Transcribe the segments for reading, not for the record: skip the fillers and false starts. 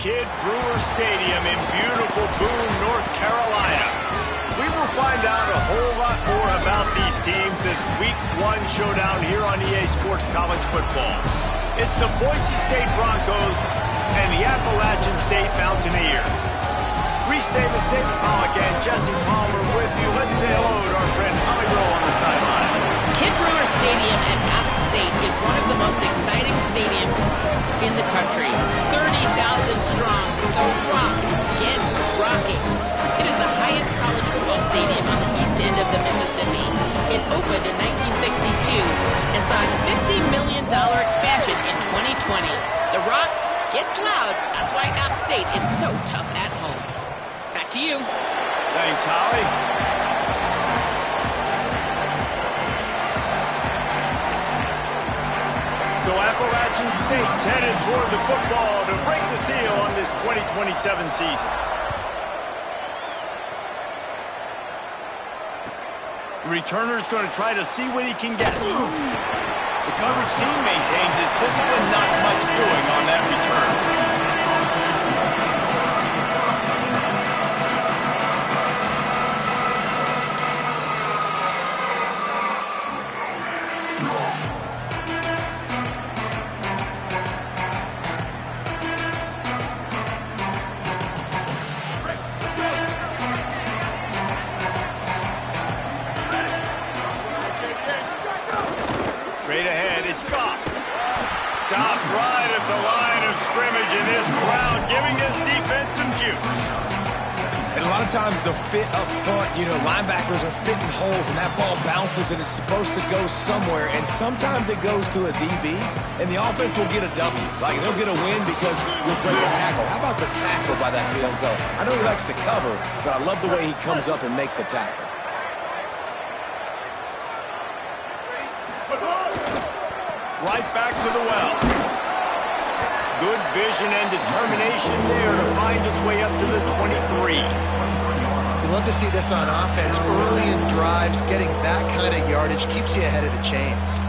Kidd Brewer Stadium in beautiful Boone, North Carolina. We will find out a whole lot more about these teams as Week 1 showdown here on EA Sports College Football. It's the Boise State Broncos and the Appalachian State Mountaineers. Reese Davis, David Pollack, and Jesse Palmer with you. Let's say hello to our friend Holly Rowe on the sideline. Kidd Brewer Stadium at App State is one of the most exciting stadiums in the country. 30,000 strong, the Rock gets rocking. It is the highest college football stadium on the east end of the Mississippi. It opened in 1962 and saw a $50 million expansion in 2020. The Rock gets loud. That's why App State is so tough at home. Back to you. Thanks, Holly. So Appalachian State's headed toward the football to break the seal on this 2027 season. The returner's going to try to see what he can get. The coverage team maintains his discipline, not much doing on that return. Straight ahead, it's Goff. Stop right at the line of scrimmage, and this crowd giving this defense some juice. And a lot of times they'll fit up front. You know, linebackers are fitting holes, and that ball bounces, and it's supposed to go somewhere. And sometimes it goes to a DB, and the offense will get a W. Like, they'll get a win because you'll break a tackle. How about the tackle by that field goal? I know he likes to cover, but I love the way he comes up and makes the tackle. Right back to the well. Good vision and determination there to find his way up to the 23. You love to see this on offense. Early in drives, getting that kind of yardage keeps you ahead of the chains.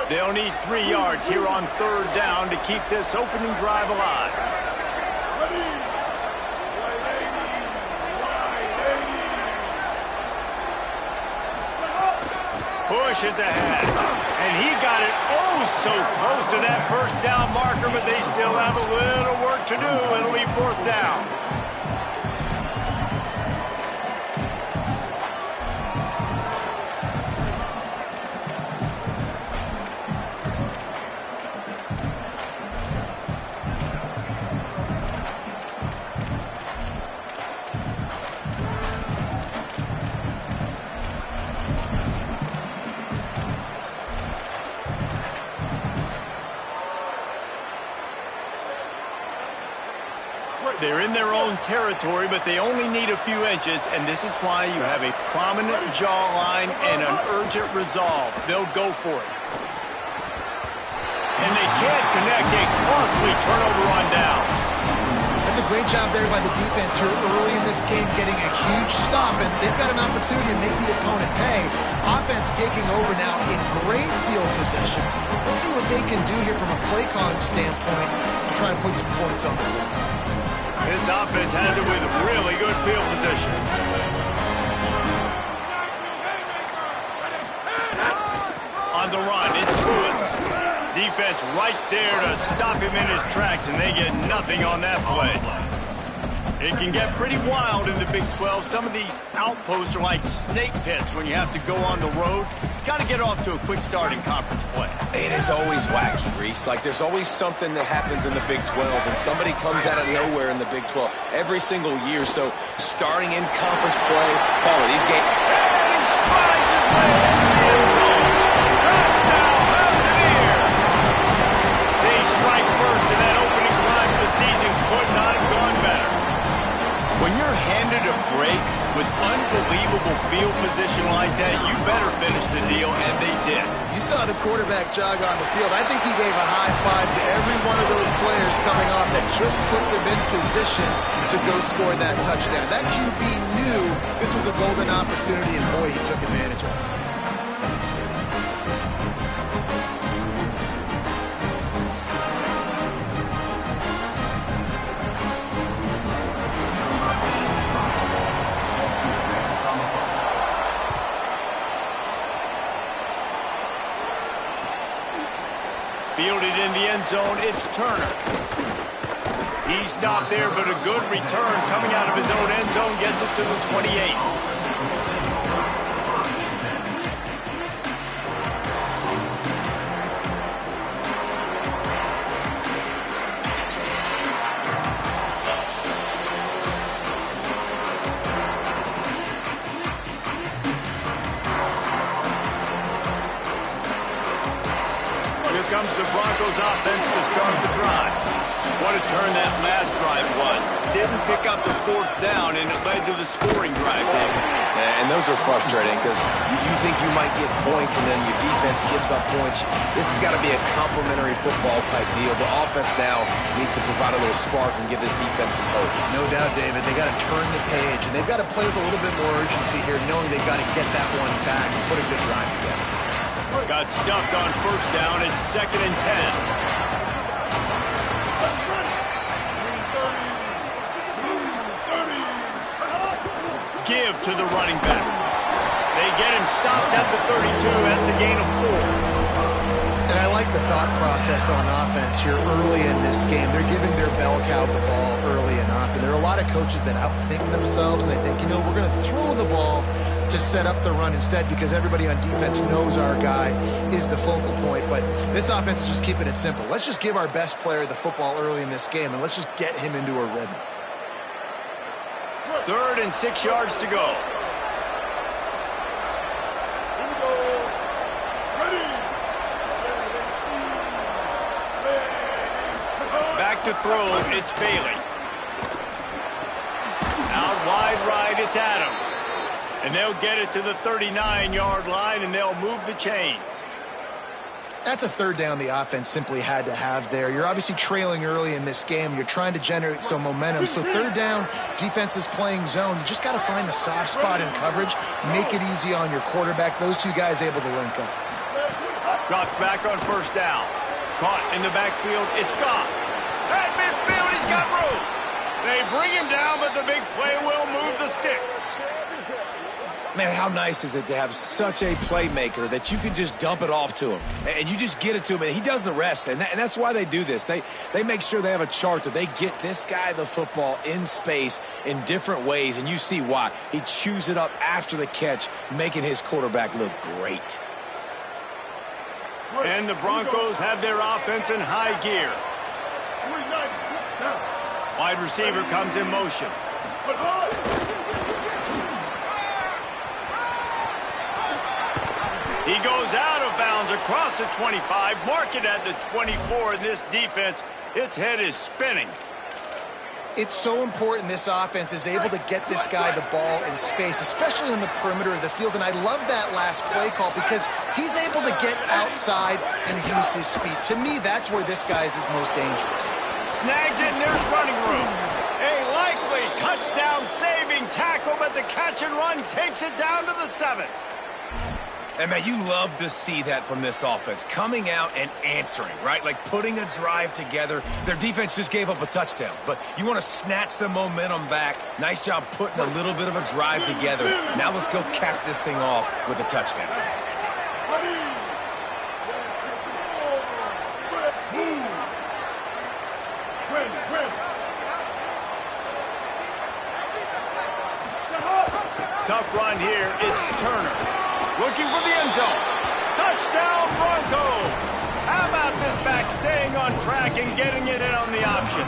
They'll need 3 yards here on 3rd down to keep this opening drive alive. Push is ahead. And he got it oh so close to that 1st down marker, but they still have a little work to do. It'll be 4th down. They're in their own territory, but they only need a few inches, and this is why you have a prominent jawline and an urgent resolve. They'll go for it. And they can't connect a costly turnover on downs. That's a great job there by the defense here early in this game, getting a huge stop, and they've got an opportunity to make the opponent pay. Offense taking over now in great field possession. Let's see what they can do here from a play calling standpoint and try to put some points on the board. This offense has it with really good field position. On the run, it's Lewis. Defense right there to stop him in his tracks, and they get nothing on that play. It can get pretty wild in the Big 12. Some of these outposts are like snake pits when you have to go on the road. Got to get off to a quick start in conference play. It is always wacky, Reese. Like, there's always something that happens in the Big 12, and somebody comes out of nowhere in the Big 12 every single year. So, starting in conference play, follow these games. And he strides his way into the end zone. Touchdown, Mountaineer! They strike first, and that opening drive of the season could not have gone better. When you're handed a break with unbelievable field position like that, you better finish the deal, and they did. You saw the quarterback jog on the field, I think he gave a high five to every one of those players coming off that just put them in position to go score that touchdown. That QB knew this was a golden opportunity, and boy, he took advantage of it. Fielded in the end zone, it's Turner. He stopped there, but a good return coming out of his own end zone gets it to the 28. Comes the Broncos offense to start the drive. What a turn that last drive was. Didn't pick up the fourth down, and it led to the scoring drive. And those are frustrating because you think you might get points, and then your defense gives up points. This has got to be a complimentary football type deal. The offense now needs to provide a little spark and give this defense some hope. No doubt, David. They got to turn the page, and they've got to play with a little bit more urgency here, knowing they've got to get that one back and put a good drive together. Got stuffed on first down. It's 2nd and 10. Give to the running back. They get him stopped at the 32. That's a gain of 4. And I like the thought process on offense here early in this game. They're giving their bell cow the ball early enough. And there are a lot of coaches that outthink themselves. They think, we're going to throw the ball to set up the run instead because everybody on defense knows our guy is the focal point. But this offense is just keeping it simple. Let's just give our best player the football early in this game, and let's just get him into a rhythm. 3rd and 6 yards to go. Back to throw, it's Bailey. Out wide right, it's Adams. And they'll get it to the 39-yard line, and they'll move the chains. That's a third down the offense simply had to have there. You're obviously trailing early in this game. You're trying to generate some momentum. So third down, defense is playing zone. You just got to find the soft spot in coverage, make it easy on your quarterback. Those two guys able to link up. Drops back on first down. Caught in the backfield, it's Goff. At midfield, he's got room. They bring him down, but the big play will move the sticks. Man, how nice is it to have such a playmaker that you can just dump it off to him, and you just get it to him, and he does the rest, and that's why they do this. They make sure they have a chart that they get this guy the football in space in different ways, and you see why. He chews it up after the catch, making his quarterback look great. And the Broncos have their offense in high gear. Wide receiver comes in motion. He goes out of bounds across the 25, mark it at the 24. In this defense, its head is spinning. It's so important this offense is able to get this guy the ball in space, especially on the perimeter of the field. And I love that last play call because he's able to get outside and use his speed. To me, that's where this guy is most dangerous. Snags it, and there's running room. A likely touchdown-saving tackle, but the catch and run takes it down to the 7. And, man, you love to see that from this offense, coming out and answering, right? Like putting a drive together. Their defense just gave up a touchdown, but you want to snatch the momentum back. Nice job putting a little bit of a drive together. Now let's go cap this thing off with a touchdown. Tough run here. It's Turner. Looking for the end zone. Touchdown, Broncos. How about this back staying on track and getting it in on the option?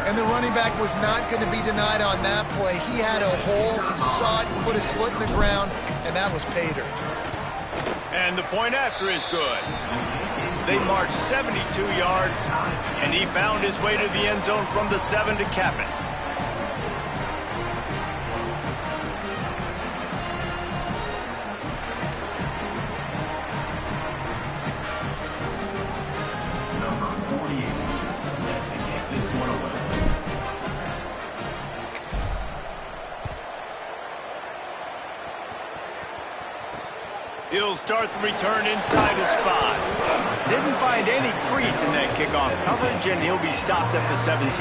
And the running back was not going to be denied on that play. He had a hole. He saw it. He put his foot in the ground, and that was pay dirt. And the point after is good. They marched 72 yards, and he found his way to the end zone from the 7 to cap it. He'll start the return inside his 5. Didn't find any crease in that kickoff coverage, and he'll be stopped at the 17.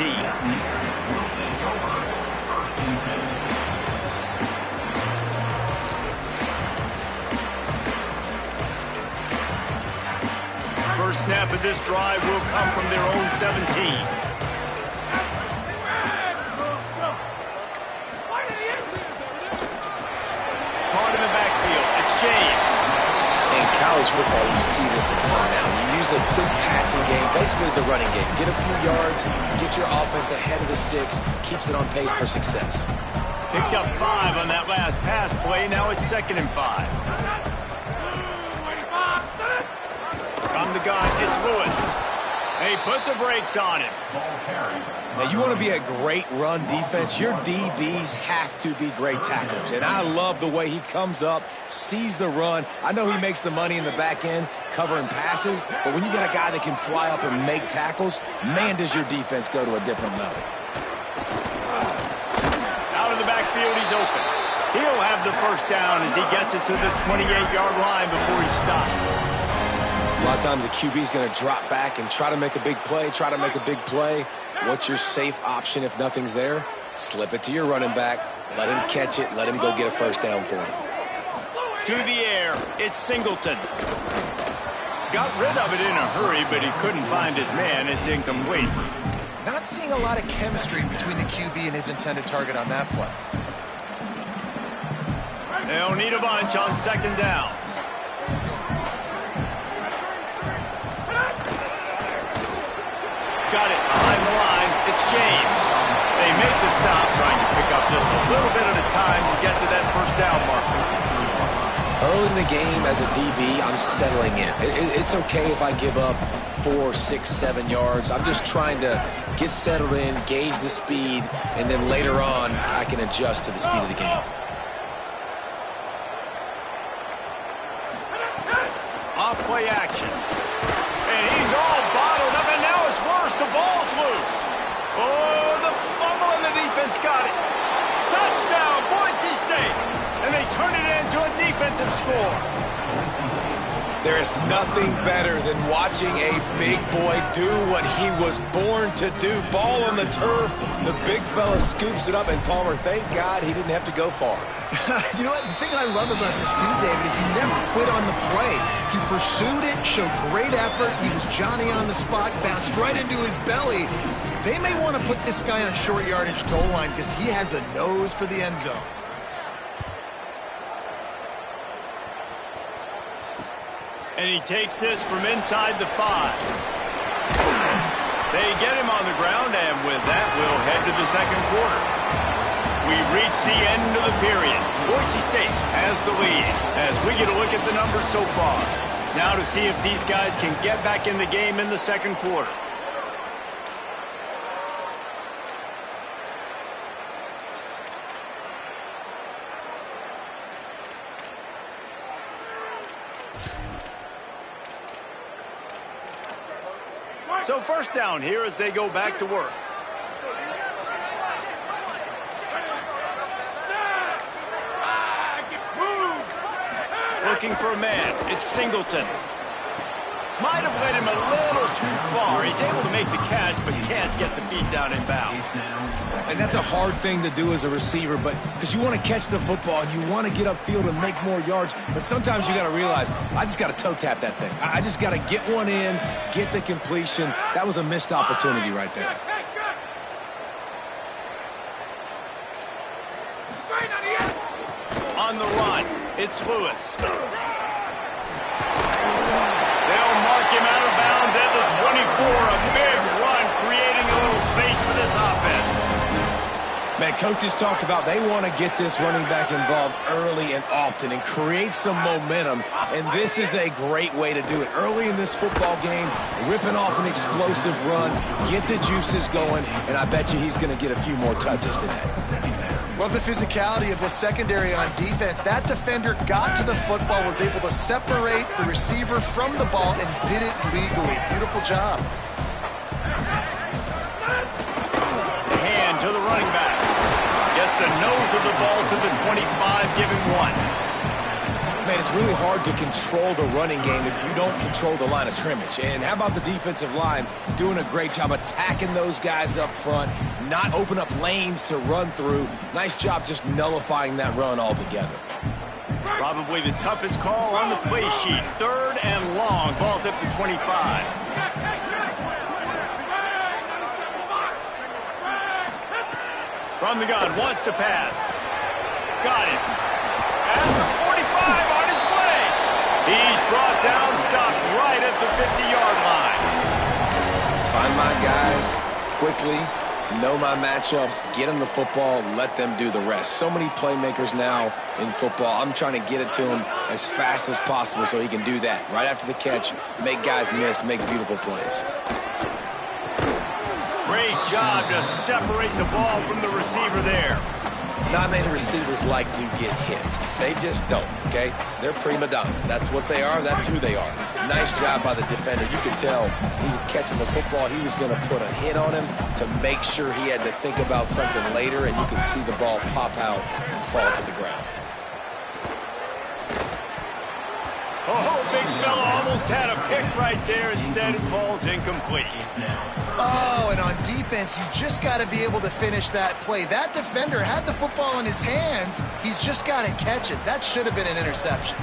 First snap of this drive will come from their own 17. Caught in the backfield. It's James. In college football, you see this a ton now. You use a quick passing game, basically as the running game. Get a few yards, get your offense ahead of the sticks, keeps it on pace for success. Picked up 5 on that last pass play. Now it's 2nd and 5. From the gun, it's Lewis. They put the brakes on him. Now, you want to be a great run defense, your DBs have to be great tacklers. And I love the way he comes up, sees the run. I know he makes the money in the back end covering passes, but when you got a guy that can fly up and make tackles, man, does your defense go to a different level. Out of the backfield, he's open. He'll have the first down as he gets it to the 28-yard line before he's stopped. A lot of times the QB is going to drop back and try to make a big play, What's your safe option if nothing's there? Slip it to your running back, let him catch it, let him go get a first down for you. To the air, it's Singleton. Got rid of it in a hurry, but he couldn't find his man. It's incomplete. Not seeing a lot of chemistry between the QB and his intended target on that play. They'll need a bunch on 2nd down. Got it behind the line. It's James. They make the stop, trying to pick up just a little bit at a time to get to that first down marker. Early in the game as a DB, I'm settling in. It's okay if I give up 4, 6, 7 yards. I'm just trying to get settled in, gauge the speed, and then later on, I can adjust to the speed of the game. Off play action. And he's all bottled up, and now it's worse. The ball's loose. Oh, the fumble, and the defense got it. Touchdown, Boise State. And they turn it into a defensive score. There is nothing better than watching a big boy do what he was born to do. Ball on the turf, the big fella scoops it up, and Palmer, thank God he didn't have to go far. You know what? The thing I love about this too, David, is he never quit on the play. He pursued it, showed great effort. He was Johnny on the spot, bounced right into his belly. They may want to put this guy on short yardage goal line because he has a nose for the end zone. And he takes this from inside the 5. They get him on the ground, and with that, we'll head to the 2nd quarter. We've reached the end of the period. Boise State has the lead as we get a look at the numbers so far. Now to see if these guys can get back in the game in the 2nd quarter. So first down here as they go back to work. Looking for a man. It's Singleton. Might have led him a little too far. He's able to make the catch, but can't get the feet down in bounds. And that's a hard thing to do as a receiver, but because you want to catch the football and you want to get upfield and make more yards, but sometimes you got to realize, I just got to toe tap that thing. I just got to get one in, get the completion. That was a missed opportunity right there. On the run, it's Lewis. They'll mark him out of bounds at the 24. A big run, creating a little space for this offense. Man, coaches talked about they want to get this running back involved early and often and create some momentum, and this is a great way to do it. Early in this football game, ripping off an explosive run, get the juices going, and I bet you he's going to get a few more touches today. Love the physicality of the secondary on defense. That defender got to the football, was able to separate the receiver from the ball, and did it legally. Beautiful job. Hand to the running back. Gets the nose of the ball to the 25, give him 1. man, it's really hard to control the running game if you don't control the line of scrimmage. And how about the defensive line doing a great job attacking those guys up front, not open up lanes to run through. Nice job just nullifying that run altogether. Probably the toughest call on the play sheet. 3rd and long. Ball's at the 25. From the gun, wants to pass. Got it. At the 45, on his way. He's brought down, stopped right at the 50-yard line. Find my guys quickly, know my matchups, get them the football, let them do the rest. So many playmakers now in football. I'm trying to get it to him as fast as possible so he can do that. Right after the catch, make guys miss, make beautiful plays. Great job to separate the ball from the receiver there. Not many receivers like to get hit. They just don't, okay? They're prima donnas. That's what they are. That's who they are. Nice job by the defender. You could tell he was catching the football. He was going to put a hit on him to make sure he had to think about something later, and you could see the ball pop out and fall to the ground. Oh, big fella almost had a pick right there. Instead, it falls incomplete. Oh, and on defense, you just got to be able to finish that play. That defender had the football in his hands. He's just got to catch it. That should have been an interception.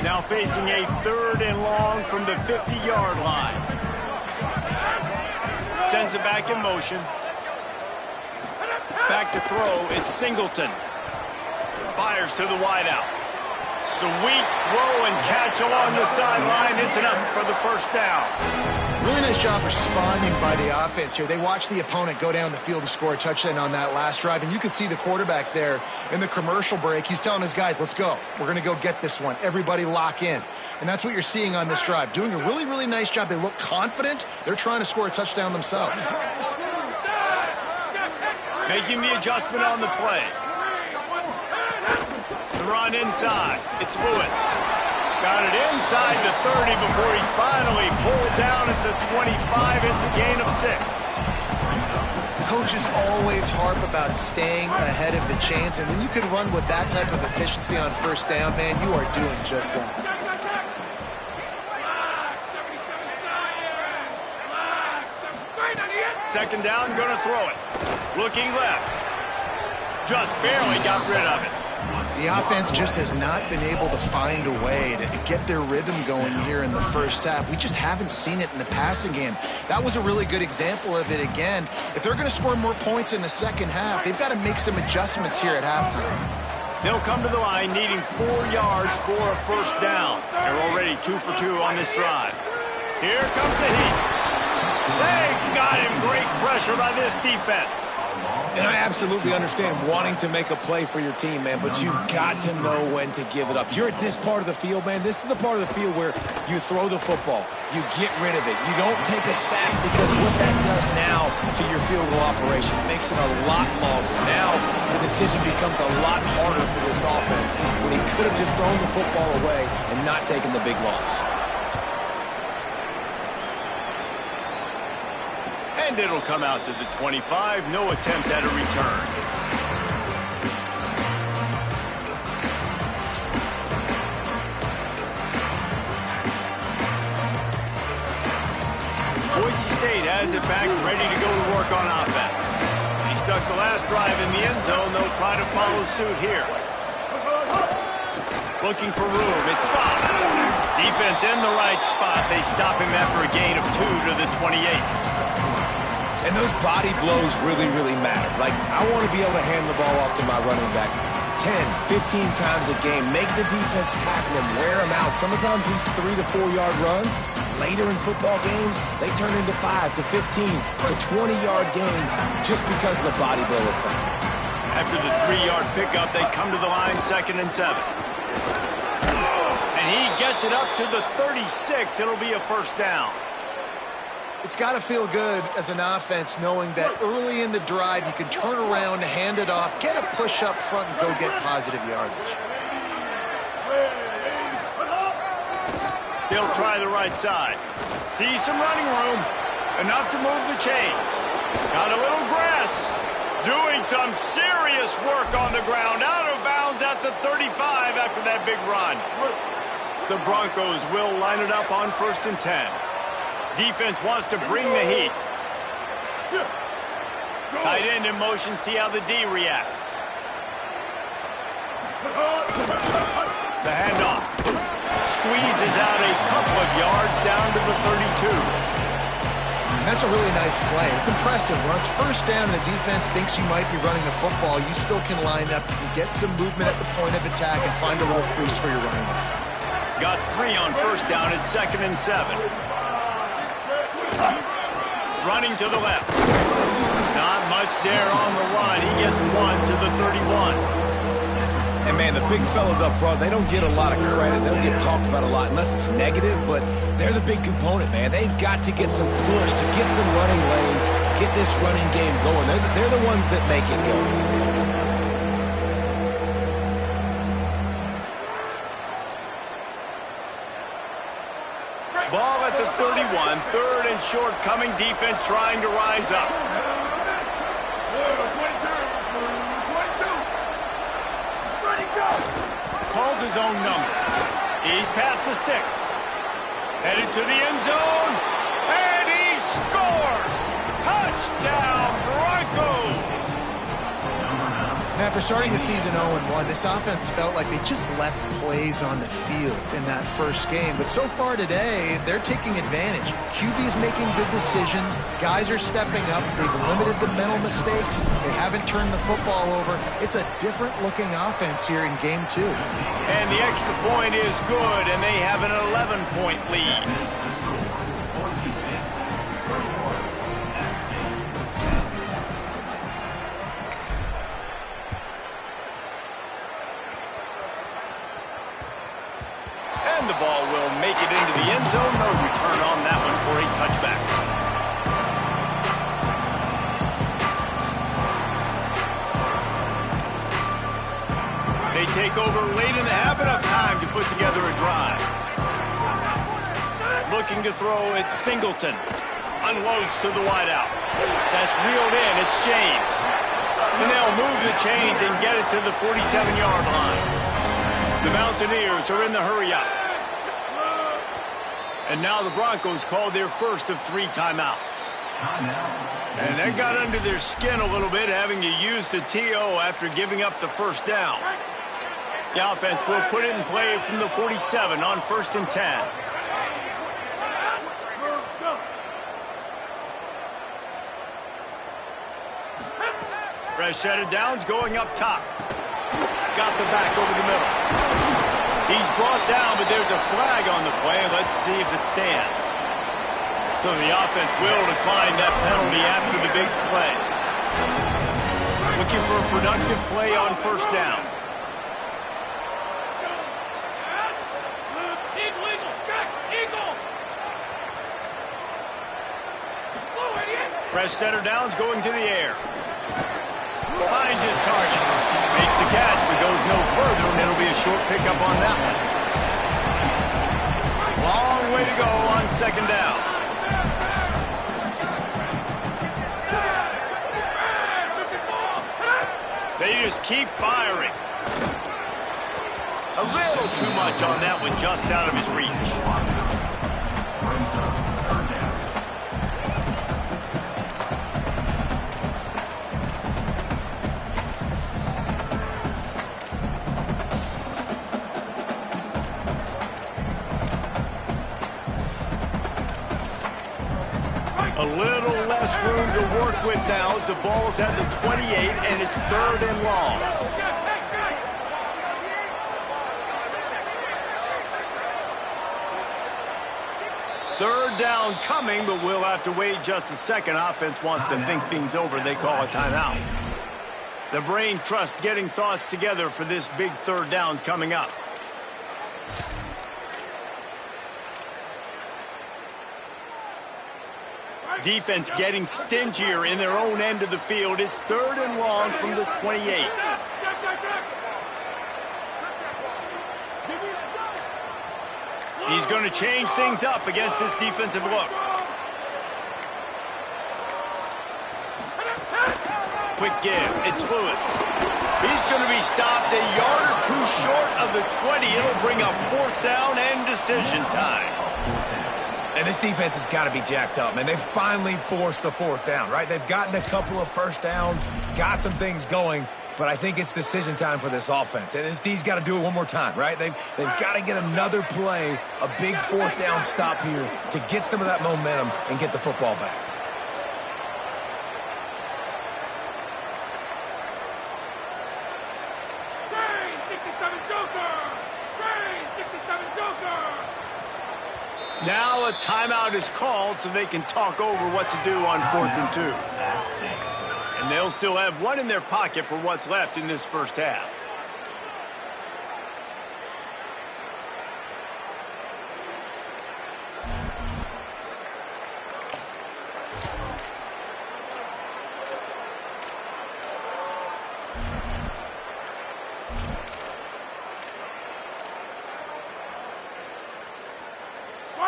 Now facing a 3rd and long from the 50-yard line. Sends it back in motion. Back to throw, it's Singleton. Fires to the wideout. Sweet throw and catch along the sideline. It's enough for the first down. Really nice job responding by the offense here. They watched the opponent go down the field and score a touchdown on that last drive, and you could see the quarterback there in the commercial break. He's telling his guys, let's go. We're going to go get this one. Everybody lock in. And that's what you're seeing on this drive. Doing a really, really nice job. They look confident. They're trying to score a touchdown themselves. Making the adjustment on the play. The run inside. It's Lewis. Got it inside the 30 before he's finally pulled down at the 25. It's a gain of 6. Coaches always harp about staying ahead of the chains, and when you can run with that type of efficiency on first down, man, you are doing just that. Second down, gonna throw it. Looking left. Just barely got rid of it. The offense just has not been able to find a way to get their rhythm going here in the first half. We just haven't seen it in the passing game. That was a really good example of it again. If they're going to score more points in the second half, they've got to make some adjustments here at halftime. They'll come to the line needing 4 yards for a first down. They're already 2 for 2 on this drive. Here comes the heat. They got him. Great pressure by this defense. And I absolutely understand wanting to make a play for your team, man, but you've got to know when to give it up. You're at this part of the field, man. This is the part of the field where you throw the football. You get rid of it. You don't take a sack, because what that does now to your field goal operation makes it a lot longer. Now the decision becomes a lot harder for this offense when he could have just thrown the football away and not taken the big loss. And it'll come out to the 25. No attempt at a return. Boise State has it back, ready to go to work on offense. He stuck the last drive in the end zone. They'll try to follow suit here. Looking for room. It's Bob. Defense in the right spot. They stop him after a gain of 2 to the 28. And those body blows really, really matter. Like, I want to be able to hand the ball off to my running back 10, 15 times a game. Make the defense tackle him, wear him out. Sometimes these 3 to 4 yard runs, later in football games, they turn into 5 to 15 to 20-yard gains just because of the body blow effect. After the 3-yard pickup, they come to the line 2nd and 7. And he gets it up to the 36. It'll be a first down. It's got to feel good as an offense knowing that early in the drive you can turn around, hand it off, get a push up front, and go get positive yardage. He'll try the right side. Sees some running room. Enough to move the chains. Got a little grass. Doing some serious work on the ground. Out of bounds at the 35 after that big run. The Broncos will line it up on 1st and 10. Defense wants to bring the heat. Tight end in motion, see how the D reacts. The handoff. Squeezes out a couple of yards down to the 32. That's a really nice play. It's impressive. When it's 1st down and the defense thinks you might be running the football, you still can line up. You can get some movement at the point of attack and find a little crease for your running back. Got 3 on 1st down at 2nd and 7. Running to the left. Not much there on the run. He gets 1 to the 31. And, man, the big fellas up front, they don't get a lot of credit. They don't get talked about a lot unless it's negative, but they're the big component, man. They've got to get some push, to get some running lanes, get this running game going. They're the ones that make it go. Ball at the 31, 3rd and short coming. Defense trying to rise up. Calls his own number. He's past the sticks. Headed to the end zone. And he scores! Touchdown, Broncos! Now, after starting the season 0-1, this offense felt like they just left plays on the field in that first game. But so far today, they're taking advantage. QB's making good decisions. Guys are stepping up. They've limited the mental mistakes. They haven't turned the football over. It's a different-looking offense here in Game 2. And the extra point is good, and they have an 11-point lead. And the ball will make it into the end zone. No return on that one for a touchback. They take over late in the half, enough time to put together a drive. Looking to throw, it's Singleton. Unloads to the wideout. That's reeled in, it's James. And they'll move the chains and get it to the 47-yard line. The Mountaineers are in the hurry-up. And now the Broncos called their first of 3 timeouts. And that got under their skin a little bit, having to use the TO after giving up the 1st down. The offense will put it in play from the 47 on 1st and 10. Fresh set of downs going up top. Got the back over the middle. He's brought down, but there's a flag on the play. Let's see if it stands. So the offense will decline that penalty after the big play. Looking for a productive play on 1st down. Fresh center downs going to the air. Finds his target. Makes the catch, but goes no further, and it'll be a short pickup on that one. Long way to go on 2nd down. They just keep firing. A little too much on that one, just out of his reach. A little less room to work with now as the ball's at the 28 and it's 3rd and long. Third down coming, but we'll have to wait just a second. Offense wants to think things over. They call a timeout. The brain trust getting thoughts together for this big 3rd down coming up. Defense getting stingier in their own end of the field. It's 3rd and long from the 28. He's going to change things up against this defensive look. quick give. It's Lewis. He's going to be stopped a yard or two short of the 20. It'll bring up 4th down and decision time. And this defense has got to be jacked up, man. They finally forced the 4th down, right? They've gotten a couple of first downs, got some things going, but I think it's decision time for this offense. And this D's got to do it one more time, right? They've got to get another play, a big 4th down stop here to get some of that momentum and get the football back. Now a timeout is called so they can talk over what to do on 4th and 2. And they'll still have one in their pocket for what's left in this first half.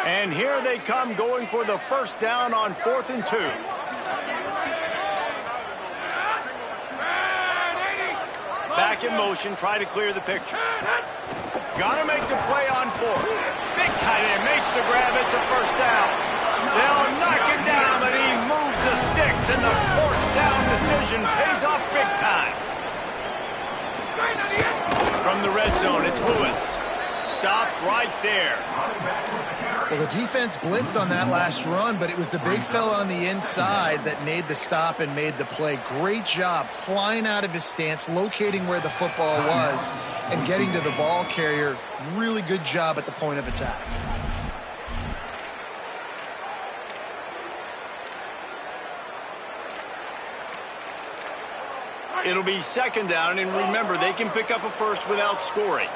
And here they come going for the first down on 4th and 2. Back in motion, try to clear the picture. Gotta make the play on 4th. Big tight end makes the grab, it's a first down. They'll knock it down, but he moves the sticks, and the 4th down decision pays off big time. From the red zone, it's Lewis. Stopped right there. Well, the defense blitzed on that last run, but it was the big fella on the inside that made the stop and made the play. Great job flying out of his stance, locating where the football was, and getting to the ball carrier. Really good job at the point of attack. It'll be 2nd down, and remember, they can pick up a first without scoring.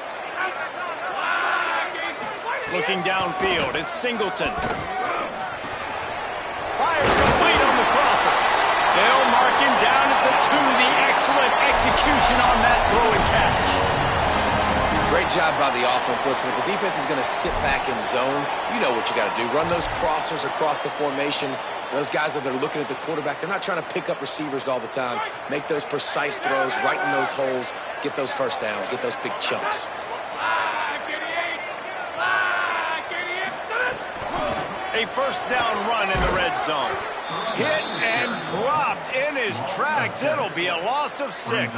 Looking downfield, it's Singleton. Fires complete on the crosser. They'll mark him down at the 2. The excellent execution on that throw and catch. Great job by the offense. Listen, if the defense is going to sit back in zone, you know what you got to do. Run those crossers across the formation. Those guys that are looking at the quarterback, they're not trying to pick up receivers all the time. Make those precise throws, right in those holes, get those first downs, get those big chunks. A first down run in the red zone. Hit and dropped in his tracks. It'll be a loss of 6.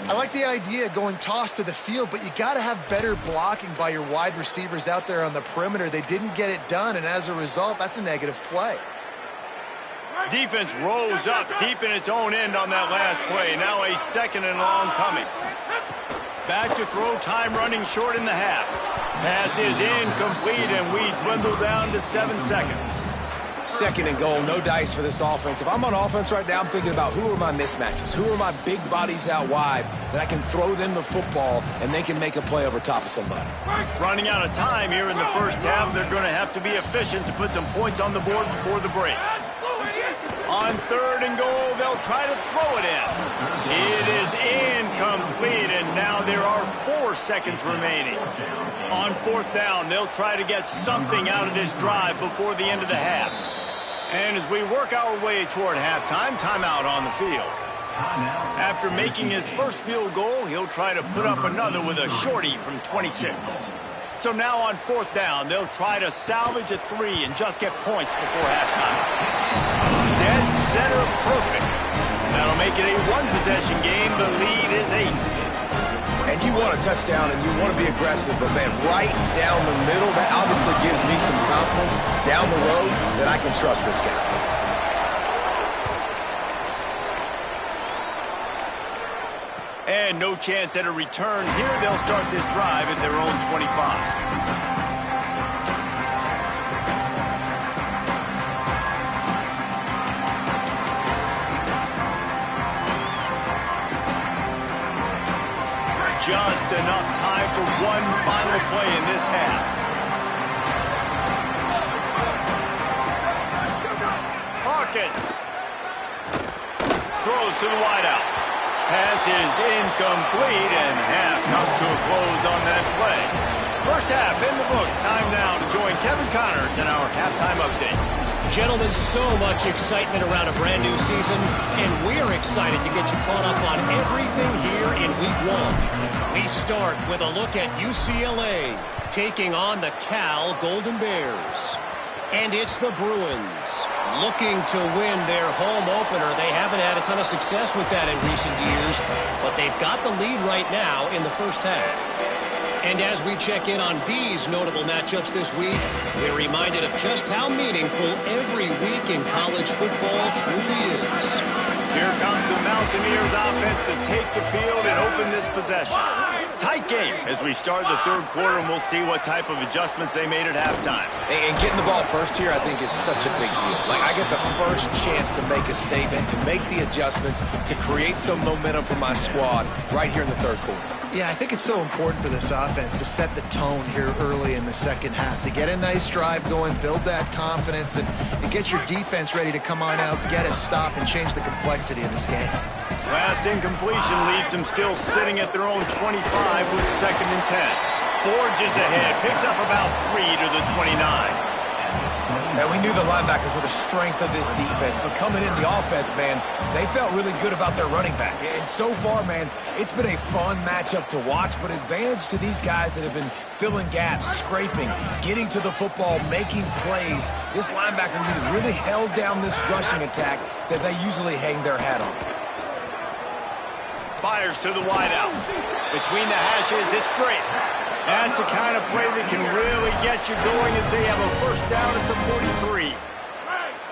I like the idea going toss to the field, but you got to have better blocking by your wide receivers out there on the perimeter. They didn't get it done, and as a result, that's a negative play. Defense rose up deep in its own end on that last play. Now a 2nd and long coming. Back to throw, time running short in the half. Pass is incomplete, and we dwindle down to 7 seconds. 2nd and goal, no dice for this offense. If I'm on offense right now, I'm thinking about who are my mismatches? Who are my big bodies out wide that I can throw them the football and they can make a play over top of somebody? Running out of time here in the first half. They're going to have to be efficient to put some points on the board before the break. On 3rd and goal, they'll try to throw it in. It is incomplete, and now there are 4 seconds remaining. On 4th down, they'll try to get something out of this drive before the end of the half. And as we work our way toward halftime, timeout on the field. After making his first field goal, he'll try to put up another with a shorty from 26. So now on 4th down, they'll try to salvage a 3 and just get points before halftime. Dead center perfect. That'll make it a 1-possession game. The lead is 8. And you want a touchdown and you want to be aggressive, but man, right down the middle, that obviously gives me some confidence down the road that I can trust this guy. And no chance at a return here. They'll start this drive at their own 25. Just enough time for one final play in this half. Hawkins throws to the wideout. Pass is incomplete, and half comes to a close on that play. First half in the books. Time now to join Kevin Connors in our halftime update. Gentlemen, so much excitement around a brand new season, and we're excited to get you caught up on everything here in Week 1. We start with a look at UCLA taking on the Cal Golden Bears. And it's the Bruins looking to win their home opener. They haven't had a ton of success with that in recent years, but they've got the lead right now in the first half. And as we check in on these notable matchups this week, we're reminded of just how meaningful every week in college football truly is. Here comes the Mountaineers offense to take the field and open this possession. Tight game as we start the third quarter, and we'll see what type of adjustments they made at halftime. And getting the ball first here, I think, is such a big deal. Like, I get the first chance to make a statement, to make the adjustments, to create some momentum for my squad right here in the third quarter. Yeah, I think it's so important for this offense to set the tone here early in the second half, to get a nice drive going, build that confidence, and get your defense ready to come on out, get a stop, and change the complexity of this game. Last incompletion leaves them still sitting at their own 25 with 2nd and 10. Forges ahead, picks up about 3 to the 29. And we knew the linebackers were the strength of this defense, but coming in the offense, man, they felt really good about their running back. And so far, man, it's been a fun matchup to watch, but advantage to these guys that have been filling gaps, scraping, getting to the football, making plays. This linebacker unit really held down this rushing attack that they usually hang their hat on. Fires to the wideout. Between the hashes, it's straight. That's the kind of play that can really get you going as they have a first down at the 43.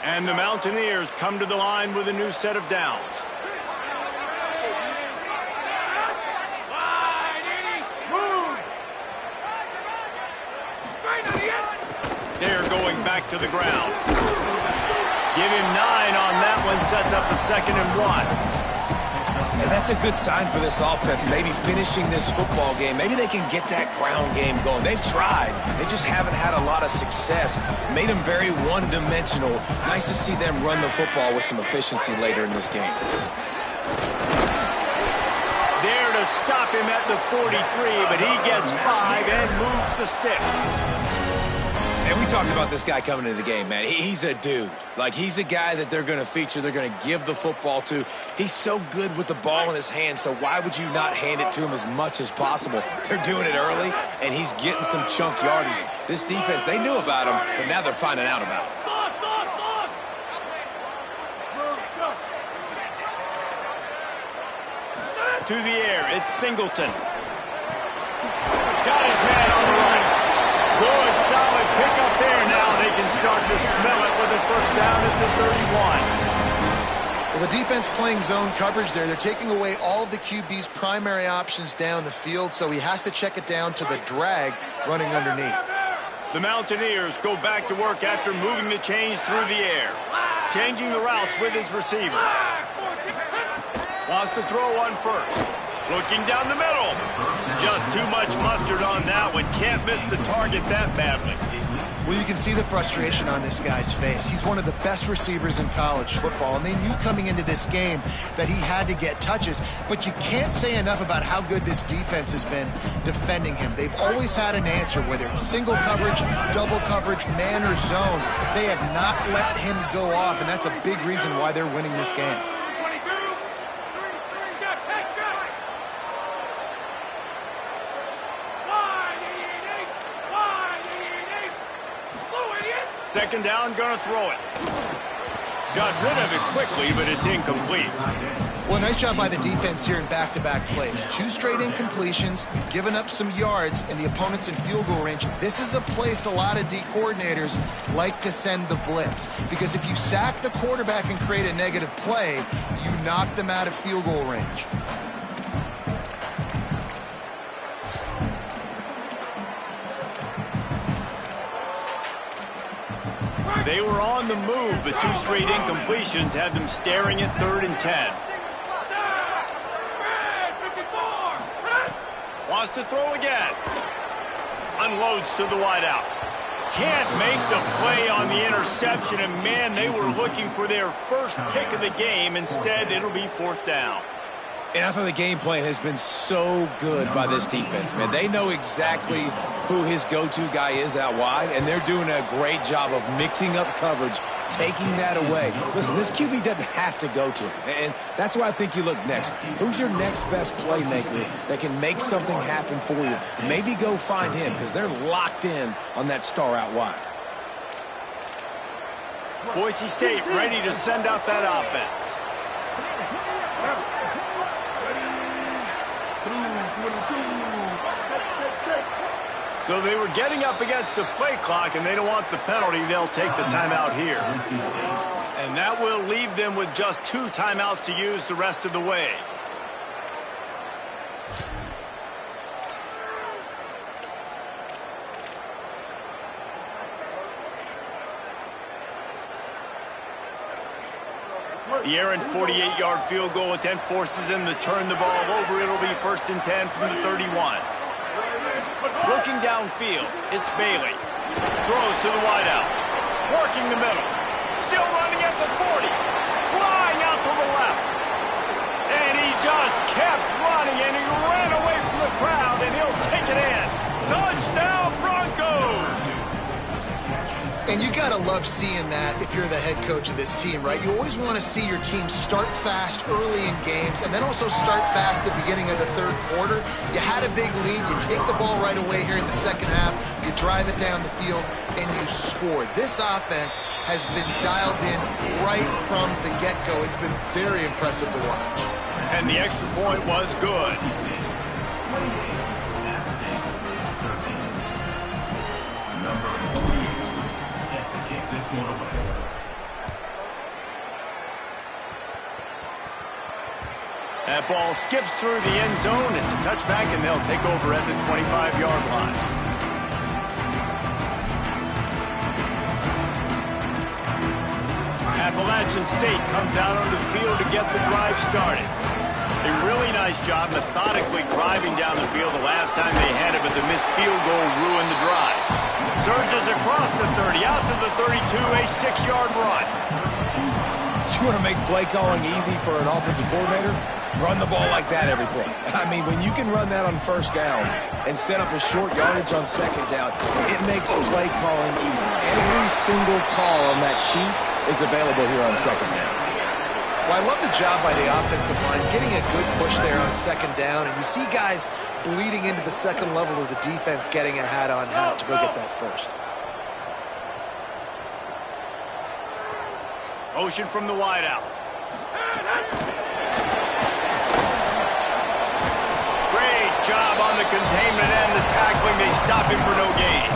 And the Mountaineers come to the line with a new set of downs. They're going back to the ground. Give him 9 on that one, sets up the 2nd and 1. And that's a good sign for this offense, maybe finishing this football game. Maybe they can get that ground game going. They've tried. They just haven't had a lot of success. Made them very one-dimensional. Nice to see them run the football with some efficiency later in this game. There to stop him at the 43, but he gets 5 and moves the sticks. And we talked about this guy coming into the game, man. He's a dude. Like, he's a guy that they're going to feature, they're going to give the football to. He's so good with the ball in his hand, so why would you not hand it to him as much as possible? They're doing it early, and he's getting some chunk yardage. This defense, they knew about him, but now they're finding out about him. To the air, it's Singleton. Got his man on the right. Good, solid pickup there. Now they can start to smell it with a first down at the 31. Well, the defense playing zone coverage there. They're taking away all of the QB's primary options down the field, so he has to check it down to the drag running underneath. The Mountaineers go back to work after moving the chains through the air. Changing the routes with his receiver. Wants to throw on first. Looking down the middle. Just too much mustard on that one. Can't miss the target that badly. Well, you can see the frustration on this guy's face. He's one of the best receivers in college football, and they knew coming into this game that he had to get touches, but you can't say enough about how good this defense has been defending him. They've always had an answer, whether it's single coverage, double coverage, man or zone. They have not let him go off, and that's a big reason why they're winning this game. Second down, gonna throw it. Got rid of it quickly, but it's incomplete. Well, nice job by the defense here in back-to-back plays. 2 straight incompletions, giving up some yards, and the opponent's in field goal range. This is a place a lot of D coordinators like to send the blitz, because if you sack the quarterback and create a negative play, you knock them out of field goal range. They were on the move, but 2 straight incompletions had them staring at 3rd and 10. Wants to throw again. Unloads to the wideout. Can't make the play on the interception, and man, they were looking for their first pick of the game. Instead, it'll be 4th down. And I thought the game plan has been so good by this defense, man. They know exactly who his go-to guy is out wide, and they're doing a great job of mixing up coverage, taking that away. Listen, this QB doesn't have to go to him, and that's why I think you look next. Who's your next best playmaker that can make something happen for you? Maybe go find him, because they're locked in on that star out wide. Boise State ready to send out that offense. So they were getting up against the play clock, and they don't want the penalty. They'll take the timeout here. And that will leave them with just 2 timeouts to use the rest of the way. The errant 48-yard field goal attempt forces them to turn the ball over. It'll be 1st and 10 from the 31. Looking downfield, it's Bailey. Throws to the wideout. Working the middle. Still running at the 40. Flying out to the left. And he just kept running, and he ran away from the crowd, and he'll take it in. Touchdown, Broncos! And you got to love seeing that if you're the head coach of this team, right? You always want to see your team start fast early in games and then also start fast at the beginning of the 3rd quarter. You had a big lead. You take the ball right away here in the 2nd half. You drive it down the field, and you scored. This offense has been dialed in right from the get-go. It's been very impressive to watch. And the extra point was good. That ball skips through the end zone. It's a touchback, and they'll take over at the 25-yard line. Appalachian State comes out onto the field to get the drive started. A really nice job methodically driving down the field the last time they had it, but the missed field goal ruined the drive. Surges across the 30, out to the 32, a 6-yard run. You want to make play calling easy for an offensive coordinator? Run the ball like that every play. I mean, when you can run that on 1st down and set up a short yardage on 2nd down, it makes play calling easy. Every single call on that sheet is available here on 2nd down. Well, I love the job by the offensive line, getting a good push there on 2nd down, and you see guys bleeding into the 2nd level of the defense getting a hat-on-hat to go get that first. Motion from the wideout. Great job on the containment and the tackling. They stop him for no gain.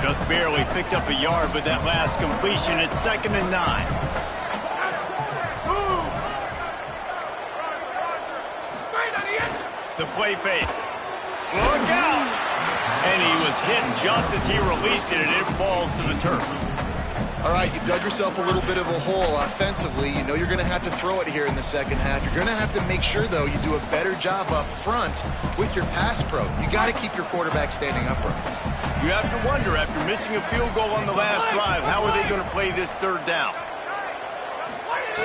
Just barely picked up a yard, but that last completion, it's 2nd and 9. The play fake. Look out! And he was hit just as he released it, and it falls to the turf. All right, you've dug yourself a little bit of a hole offensively. You know you're going to have to throw it here in the 2nd half. You're going to have to make sure, though, you do a better job up front with your pass pro. You got to keep your quarterback standing upright. You have to wonder, after missing a field goal on the last drive, how are they going to play this 3rd down?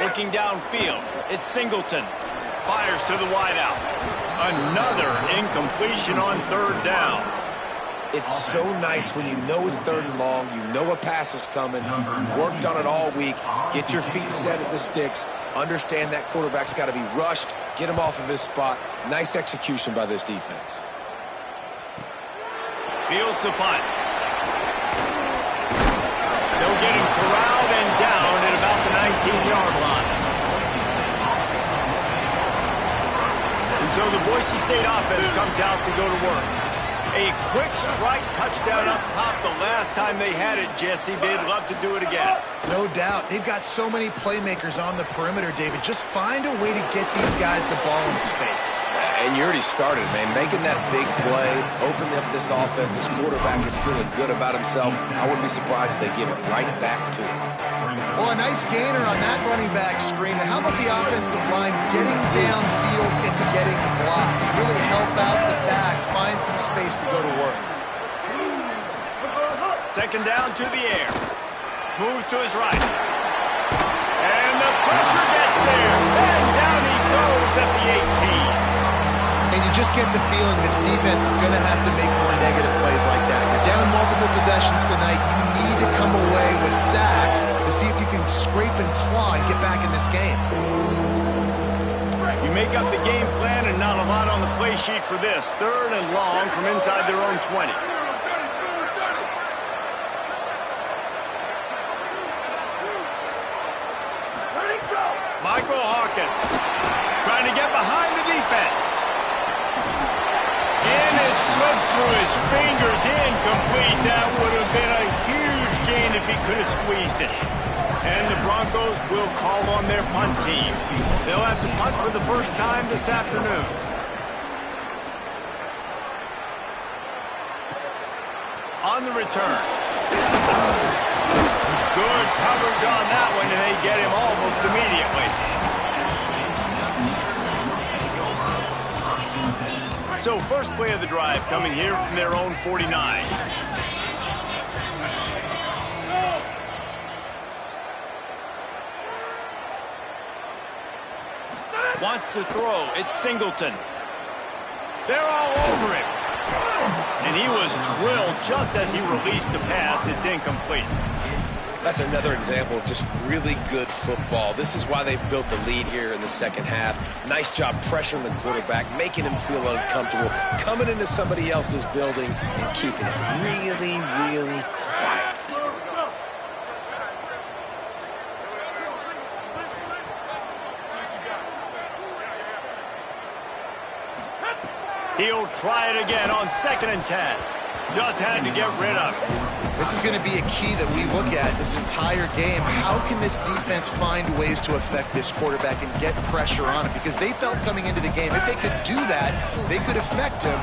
Looking downfield, it's Singleton. Fires to the wideout. Another incompletion on 3rd down. It's so nice when you know it's 3rd and long, you know a pass is coming, you worked on it all week, get your feet set at the sticks, understand that quarterback's got to be rushed, get him off of his spot. Nice execution by this defense. Fields the punt. They'll get him corralled and down at about the 19-yard line. And so the Boise State offense comes out to go to work. A quick strike touchdown up top the last time they had it, Jesse. They'd love to do it again. No doubt. They've got so many playmakers on the perimeter, David. Just find a way to get these guys the ball in space. And you already started, man. Making that big play, opening up this offense. This quarterback is feeling good about himself. I wouldn't be surprised if they give it right back to him. Well, a nice gainer on that running back screen. How about the offensive line getting downfield and getting blocked to really help out the back, find some space to go to work. 2nd down to the air. Moves to his right. And the pressure gets there. And down he goes at the 18. And you just get the feeling this defense is going to have to make more negative plays like that. You're down multiple possessions tonight. You need to come away with sacks to see if you can scrape and claw and get back in this game. You make up the game plan and not a lot on the play sheet for this. 3rd and long from inside their own 20. Michael Hawkins trying to get behind the defense. And it slips through his fingers, incomplete. That would have been a huge gain if he could have squeezed it. And the Broncos will call on their punt team. They'll have to punt for the first time this afternoon. On the return. Good coverage on that one, and they get him almost immediately. So first play of the drive coming here from their own 49. Wants to throw. It's Singleton. They're all over him. And he was drilled just as he released the pass. It's incomplete. That's another example of just really good football. This is why they've built the lead here in the second half. Nice job pressuring the quarterback, making him feel uncomfortable, coming into somebody else's building and keeping it really, really quiet. He'll try it again on 2nd and 10. Just had to get rid of it. This is going to be a key that we look at this entire game. How can this defense find ways to affect this quarterback and get pressure on him? Because they felt coming into the game, if they could do that, they could affect him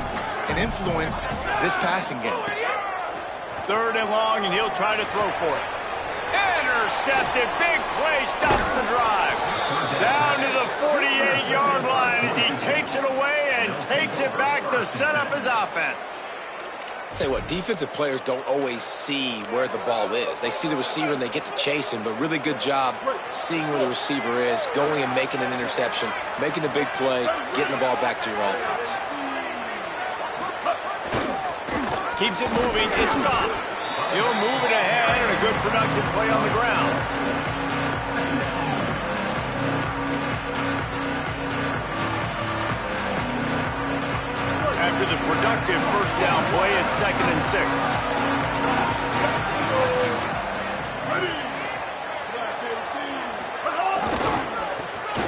and influence this passing game. 3rd and long, and he'll try to throw for it. Intercepted. Big play stops the drive. Down to the 48-yard line as he takes it away and takes it back to set up his offense. Tell you what, defensive players don't always see where the ball is. They see the receiver and they get to chase him, but really good job seeing where the receiver is, going and making an interception, making a big play, getting the ball back to your offense. Keeps it moving. It's gone. He'll move it ahead and a good productive play on the ground. After the productive first down play, it's 2nd and 6.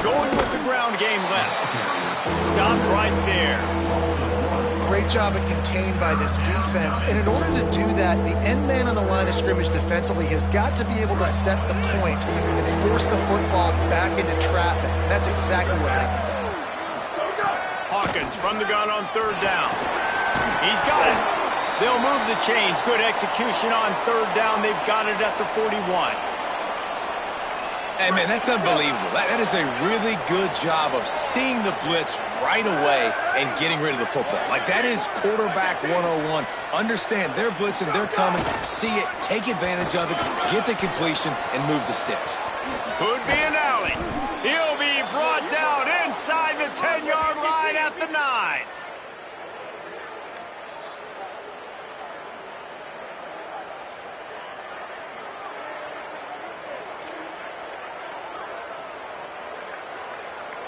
Going with the ground game left. Stop right there. Great job at contained by this defense. And in order to do that, the end man on the line of scrimmage defensively has got to be able to set the point and force the football back into traffic. And that's exactly what happened. Hawkins from the gun on 3rd down. He's got it. They'll move the chains. Good execution on 3rd down. They've got it at the 41. Hey, man, that's unbelievable. That is a really good job of seeing the blitz right away and getting rid of the football. Like, that is quarterback 101. Understand they're blitzing, they're coming, see it, take advantage of it, get the completion, and move the sticks. Could be an alley. He'll be brought down inside the 10-yard line at the 9.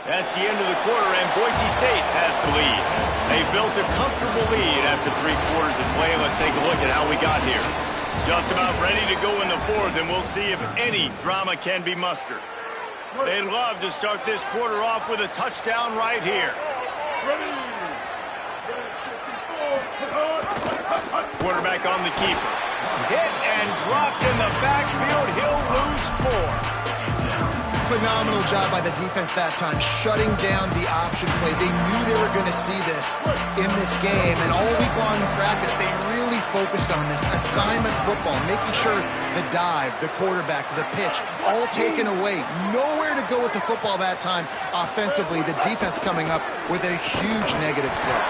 That's the end of the quarter, and Boise State has the lead. They built a comfortable lead after 3 quarters of play. Let's take a look at how we got here. Just about ready to go in the 4th, and we'll see if any drama can be mustered. They'd love to start this quarter off with a touchdown right here. Quarterback on the keeper. Hit and dropped in the backfield. He'll lose 4. Phenomenal job by the defense that time, shutting down the option play. They knew they were going to see this in this game, and all week long in practice, they really focused on this assignment football, making sure the dive, the quarterback, the pitch, all taken away. Nowhere to go with the football that time offensively. The defense coming up with a huge negative play.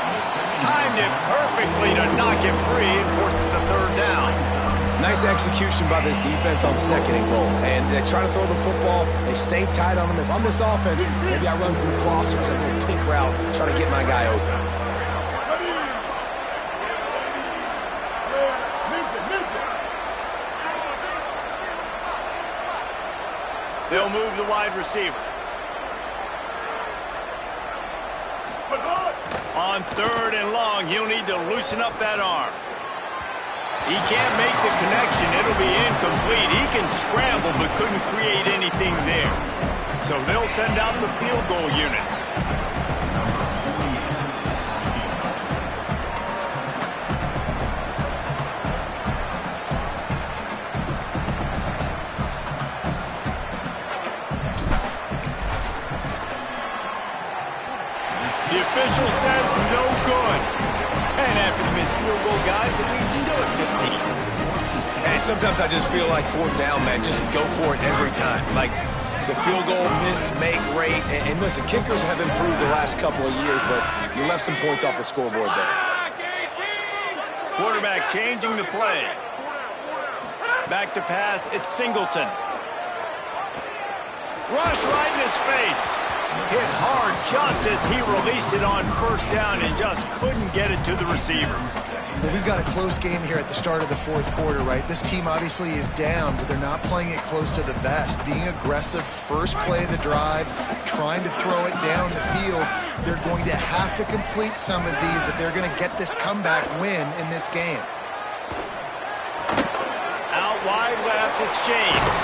Timed it perfectly to knock him free and forces the 3rd down. Nice execution by this defense on 2nd and goal. And they try to throw the football. They stay tight on them. If I'm this offense, maybe I run some crossers, a little pick route, try to get my guy open. They'll move the wide receiver. On 3rd and long, he'll need to loosen up that arm. He can't make the connection. It'll be incomplete. He can scramble but couldn't create anything there. So they'll send out the field goal unit. The official says no good. And after the missed field goal, guys, the lead's still at 15. And sometimes I just feel like 4th down, man. Just go for it every time. Like the field goal miss-make rate. And listen, kickers have improved the last couple of years, but you left some points off the scoreboard there. Quarterback changing the play. Back to pass, it's Singleton. Rush right in his face. Hit hard just as he released it on 1st down and just couldn't get it to the receiver. Well, we've got a close game here at the start of the 4th quarter, right? This team obviously is down, but they're not playing it close to the vest. Being aggressive, first play of the drive, trying to throw it down the field. They're going to have to complete some of these if they're going to get this comeback win in this game. Out wide left, it's James.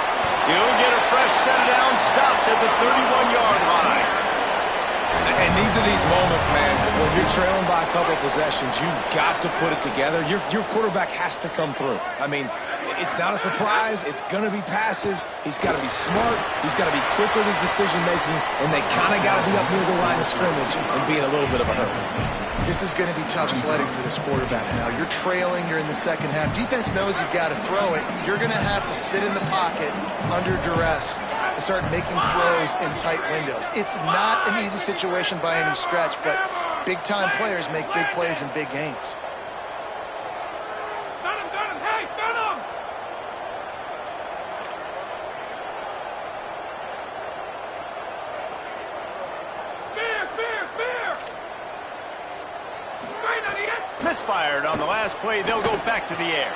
He'll get a fresh set down, stopped at the 31-yard line. And these are these moments, man, when you're trailing by a couple of possessions, you've got to put it together. Your quarterback has to come through. I mean, it's not a surprise. It's going to be passes. He's got to be smart. He's got to be quick with his decision-making, and they kind of got to be up near the line of scrimmage and be in a little bit of a hurry. This is going to be tough sledding for this quarterback now. You're trailing. You're in the 2nd half. Defense knows you've got to throw it. You're going to have to sit in the pocket under duress and start making throws in tight windows. It's not an easy situation by any stretch, but big-time players make big plays in big games. Misfired on the last play. They'll go back to the air.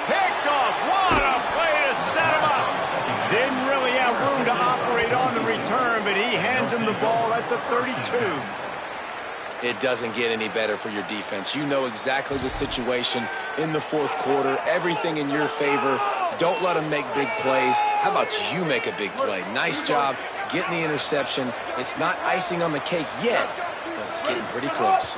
Picked off. What a play to set him up. Didn't really have room to operate on the return, but he hands him the ball at the 32. It doesn't get any better for your defense. You know exactly the situation in the 4th quarter. Everything in your favor. Don't let them make big plays. How about you make a big play? Nice job getting the interception. It's not icing on the cake yet, but it's getting pretty close.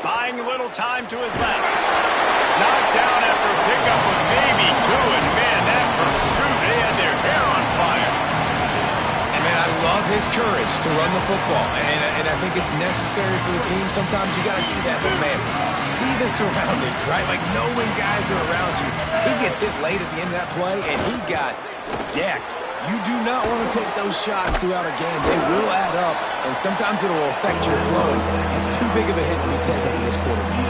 Buying a little time to his left. Knocked down after a pickup of maybe 2, and man, that pursuit, they had their hair on fire. And man, I love his courage to run the football, and I think it's necessary for the team. Sometimes you got to do that, but man, see the surroundings, right? Like knowing guys are around you. He gets hit late at the end of that play, and he got decked. You do not want to take those shots throughout a game. They will add up, and sometimes it will affect your throwing. It's too big of a hit to be taken for this quarterback.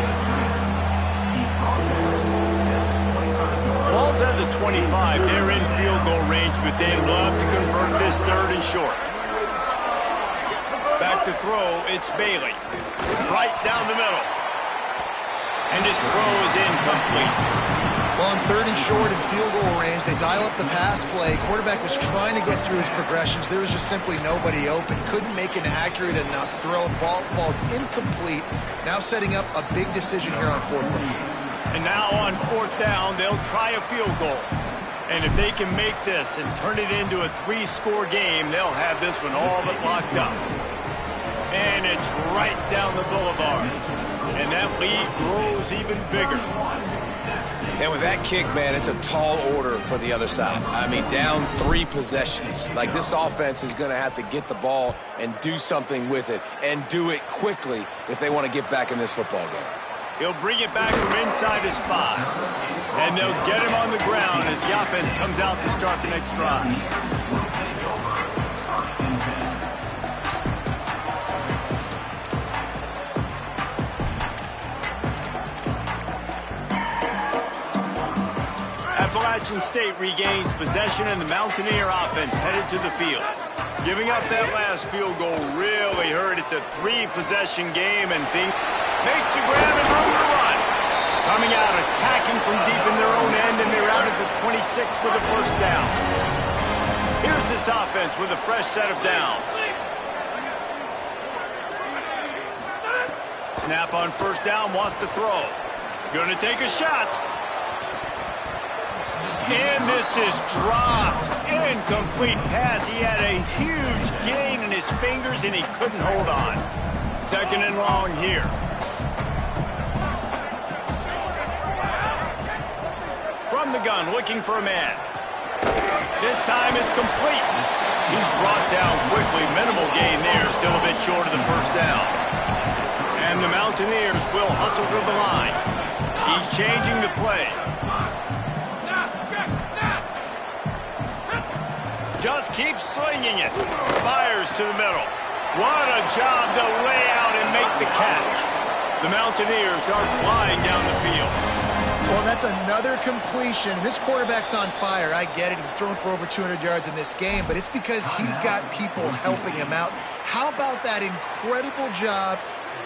Ball's at the 25. They're in field goal range, but they'd love to convert this 3rd and short. Back to throw, it's Bailey. Right down the middle. And his throw is incomplete. Well, on 3rd and short and field goal range, they dial up the pass play. Quarterback was trying to get through his progressions. There was just simply nobody open. Couldn't make an accurate enough throw. Ball falls incomplete. Now setting up a big decision here on 4th down. And now on 4th down, they'll try a field goal. And if they can make this and turn it into a 3-score game, they'll have this one all but locked up. And it's right down the boulevard. And that lead grows even bigger. And with that kick, man, it's a tall order for the other side. I mean, down 3 possessions. Like, this offense is going to have to get the ball and do something with it, and do it quickly if they want to get back in this football game. He'll bring it back from inside his 5. And they'll get him on the ground as the offense comes out to start the next drive. Appalachian State regains possession and the Mountaineer offense headed to the field. Giving up that last field goal really hurt. It's a 3-possession game and makes the grab and room to run. Coming out, attacking from deep in their own end, and they're out at the 26 with a first down. Here's this offense with a fresh set of downs. Snap on first down, wants to throw. Gonna take a shot. And this is dropped. Incomplete pass. He had a huge gain in his fingers, and he couldn't hold on. Second and long here. From the gun, looking for a man. This time it's complete. He's brought down quickly. Minimal gain there. Still a bit short of the first down. And the Mountaineers will hustle to the line. He's changing the play. Just keeps slinging it. Fires to the middle. What a job to lay out and make the catch. The Mountaineers are flying down the field. Well, that's another completion. This quarterback's on fire. I get it. He's thrown for over 200 yards in this game, but it's because he's got people helping him out. How about that incredible job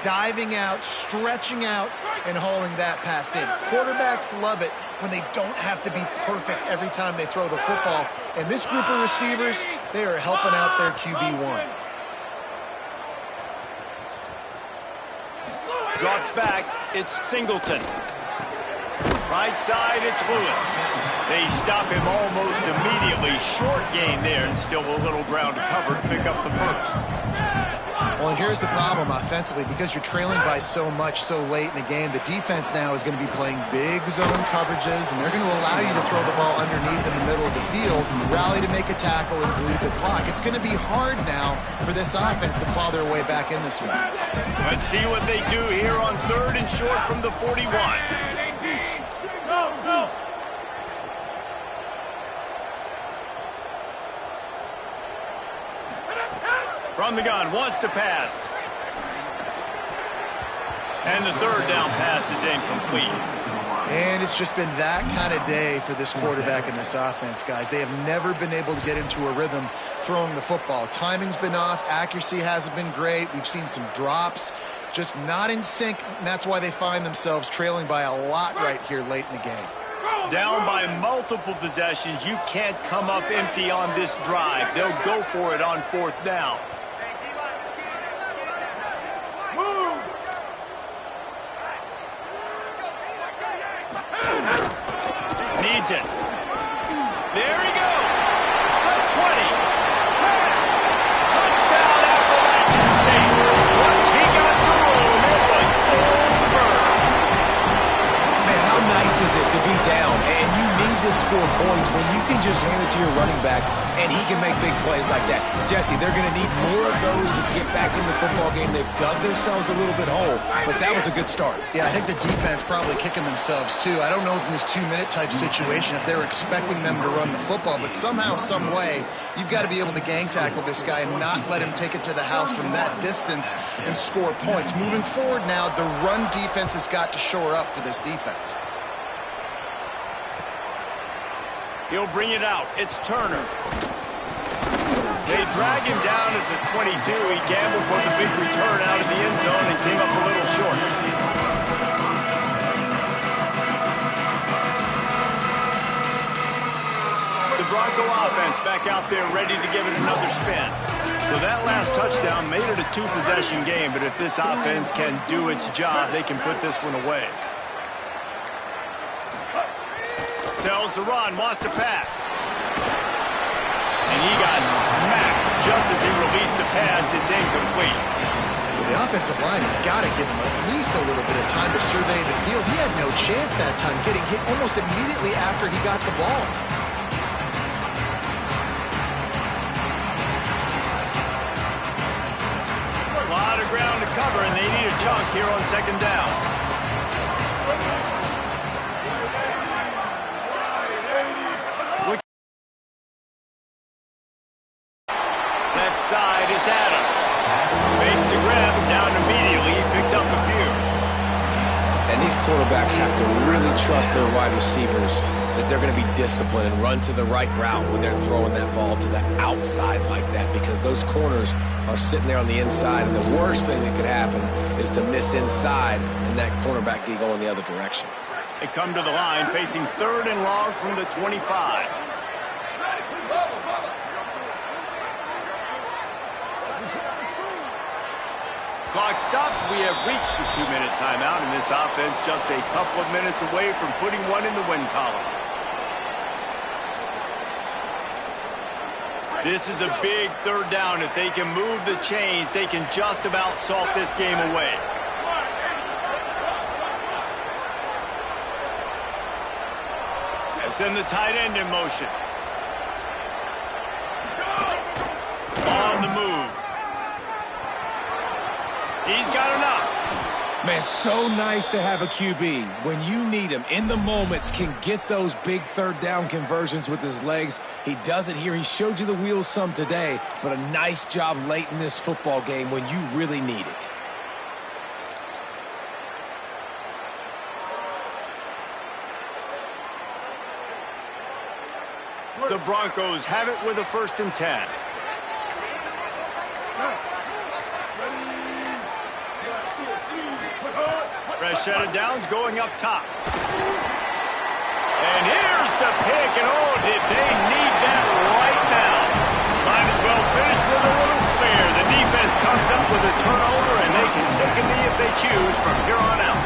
diving out, stretching out, and hauling that pass in? Quarterbacks love it when they don't have to be perfect every time they throw the football. And this group of receivers, they are helping out their QB1. Drops back. It's Singleton. Right side, it's Lewis. They stop him almost immediately. Short gain there, and still a little ground to cover to pick up the first. Well, and here's the problem offensively. Because you're trailing by so much so late in the game, the defense now is going to be playing big zone coverages, and they're going to allow you to throw the ball underneath in the middle of the field, rally to make a tackle, and bleed the clock. It's going to be hard now for this offense to plow their way back in this one. Let's see what they do here on third and short from the 41. Go! From the gun, wants to pass. And the third down pass is incomplete. And it's just been that kind of day for this quarterback and this offense, guys. They have never been able to get into a rhythm throwing the football. Timing's been off. Accuracy hasn't been great. We've seen some drops. Just not in sync, and that's why they find themselves trailing by a lot right here late in the game. Down by multiple possessions. You can't come up empty on this drive. They'll go for it on fourth down. Move! Needs it. There he goes. The 20. 10. Touchdown Appalachian State. Once he got some room, it was over. Man, how nice is it to be down and you need to score points when you can just hand it to your running back and he can make big plays like that. Jesse, they're going to need more of those to get back in the football game. They've dug themselves a little bit whole, but that was a good start. Yeah, I think the defense probably kicking themselves too. I don't know if in this 2-minute type situation if they were expecting them to run the football, but somehow, some way, you've got to be able to gang tackle this guy and not let him take it to the house from that distance and score points. Moving forward now, the run defense has got to shore up for this defense. He'll bring it out. It's Turner. They drag him down at the 22. He gambled for the big return out of the end zone and came up a little short. The Bronco offense back out there ready to give it another spin. So that last touchdown made it a 2-possession game, but if this offense can do its job, they can put this one away. Tells the run, wants to pass. And he got smacked just as he released the pass. It's incomplete. Well, the offensive line has got to give him at least a little bit of time to survey the field. He had no chance that time, getting hit almost immediately after he got the ball. A lot of ground to cover, and they need a chunk here on second down. Left side is Adams. Makes the grab down immediately. He picks up a few. And these quarterbacks have to really trust their wide receivers that they're going to be disciplined and run to the right route when they're throwing that ball to the outside like that, because those corners are sitting there on the inside, and the worst thing that could happen is to miss inside and that cornerback be going the other direction. They come to the line facing 3rd and long from the 25. Clock stops. We have reached the 2-minute timeout, and this offense just a couple of minutes away from putting one in the win column. This is a big 3rd down. If they can move the chains, they can just about salt this game away. Send the tight end in motion. On the move. He's got enough. Man, so nice to have a QB. When you need him, in the moments, can get those big 3rd down conversions with his legs. He does it here. He showed you the wheels some today, but a nice job late in this football game when you really need it. The Broncos have it with a 1st and 10. Set of downs going up top. And here's the pick, and oh, did they need that right now. Might as well finish with a little flair. The defense comes up with a turnover, and they can take a knee if they choose from here on out.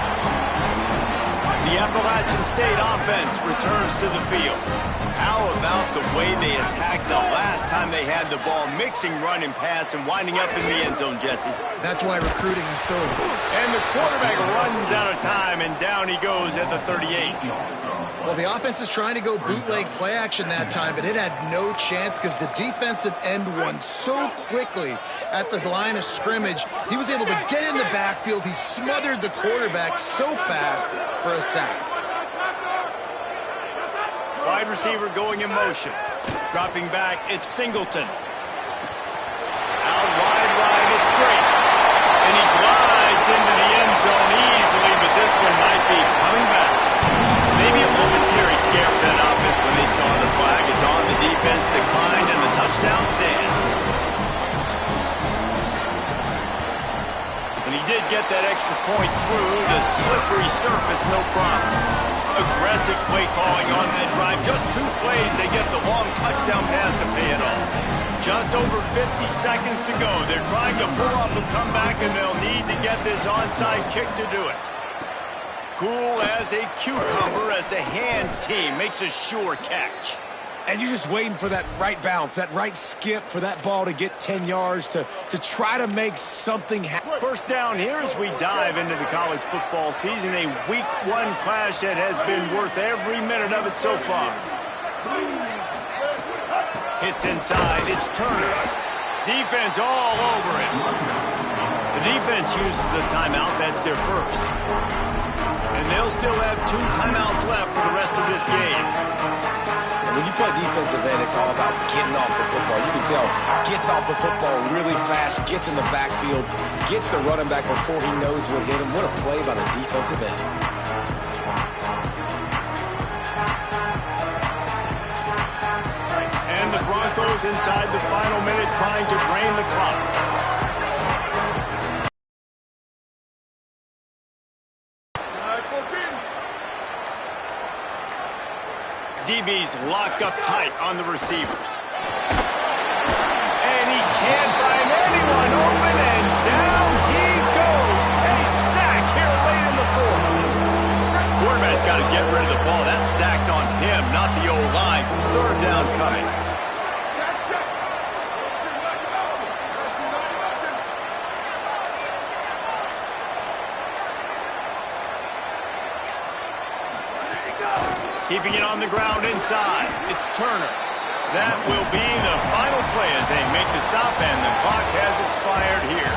The Appalachian State offense returns to the field. How about the way they attacked the last time they had the ball, mixing run and pass and winding up in the end zone, Jesse? That's why recruiting is so... And the quarterback runs out of time, and down he goes at the 38. Well, the offense is trying to go bootleg play action that time, but it had no chance because the defensive end won so quickly at the line of scrimmage. He was able to get in the backfield. He smothered the quarterback so fast for a sack. Wide receiver going in motion. Dropping back, it's Singleton. Out wide, it's Drake. And he glides into the end zone easily, but this one might be coming back. Maybe a momentary scare for that offense when they saw the flag. It's on, the defense declined, and the touchdown stands. And he did get that extra point through the slippery surface, no problem. Aggressive play calling on that drive. Just 2 plays, they get the long touchdown pass to pay it off. Just over 50 seconds to go. They're trying to pull off a comeback, and they'll need to get this onside kick to do it. Cool as a cucumber as the hands team makes a sure catch. And you're just waiting for that right bounce, that right skip for that ball to get 10 yards to try to make something happen. First down here as we dive into the college football season. A week 1 clash that has been worth every minute of it so far. Hits inside. It's Turner. Defense all over it. The defense uses a timeout. That's their first. And they'll still have 2 timeouts left for the rest of this game. And when you play defensive end, it's all about getting off the football. You can tell, gets off the football really fast, gets in the backfield, gets the running back before he knows what hit him. What a play by the defensive end. And the Broncos inside the final minute trying to drain the clock. DB's locked up tight on the receivers. And he can't find anyone open, and down he goes. A sack here late in the 4th. Quarterback's got to get rid of the ball. That sack's on him, not the O-line. 3rd down coming. Keeping it on the ground inside. It's Turner. That will be the final play as they make the stop, and the clock has expired here.